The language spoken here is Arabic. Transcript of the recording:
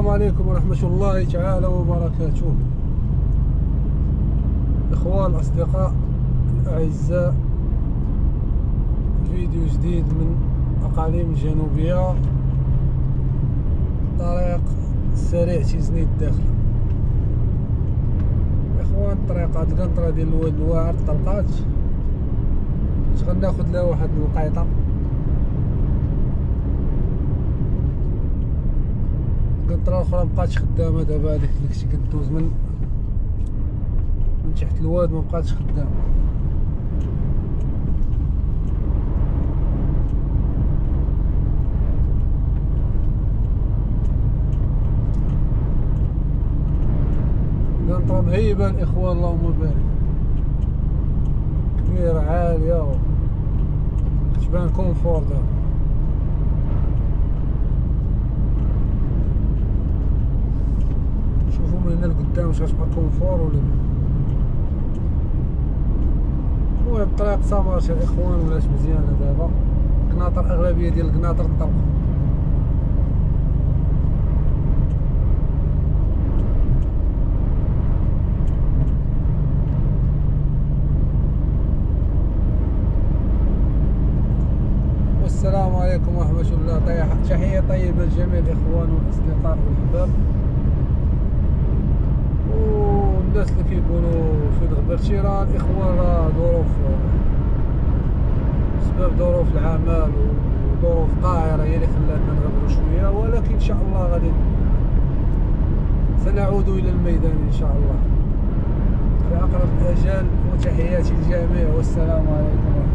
عليكم ورحمة الله تعالى وبركاته. إخوان الأصدقاء الأعزاء، فيديو جديد من أقاليم الجنوبية، طريق سريع تيزنيت الداخل. إخوان الطريق هاد القنطرة ديال الواد الواعر طلقات، غناخد لها واحد الوقيطة. القنطرة الأخرى مبقاتش خدامة دابا، هاديك داكشي كدوز من تحت الواد مبقاتش خدامة. القنطرة مهيبة الإخوان، اللهم بارك، كبيرة عالية كتبان كونفور دابا. شوفوا من هنا لقدام واش غتبقى كونفور ولا لا. المهم الطريق سامارشي الإخوان، ولات مزيانة دابا. القناطر أغلبية ديال القناطر انطلقوا. السلام عليكم ورحمة الله. تحية طيبة لجميع الإخوان والأصدقاء والأحباب والناس اللي كيكونوا في الغبرتي. راه الإخوان راه ظروف العمل وظروف قاهرة هي اللي خلاتنا نغبروا شوية، ولكن إن شاء الله غادي سنعود إلى الميدان إن شاء الله في أقرب الأجال. وتحياتي للجميع والسلام عليكم.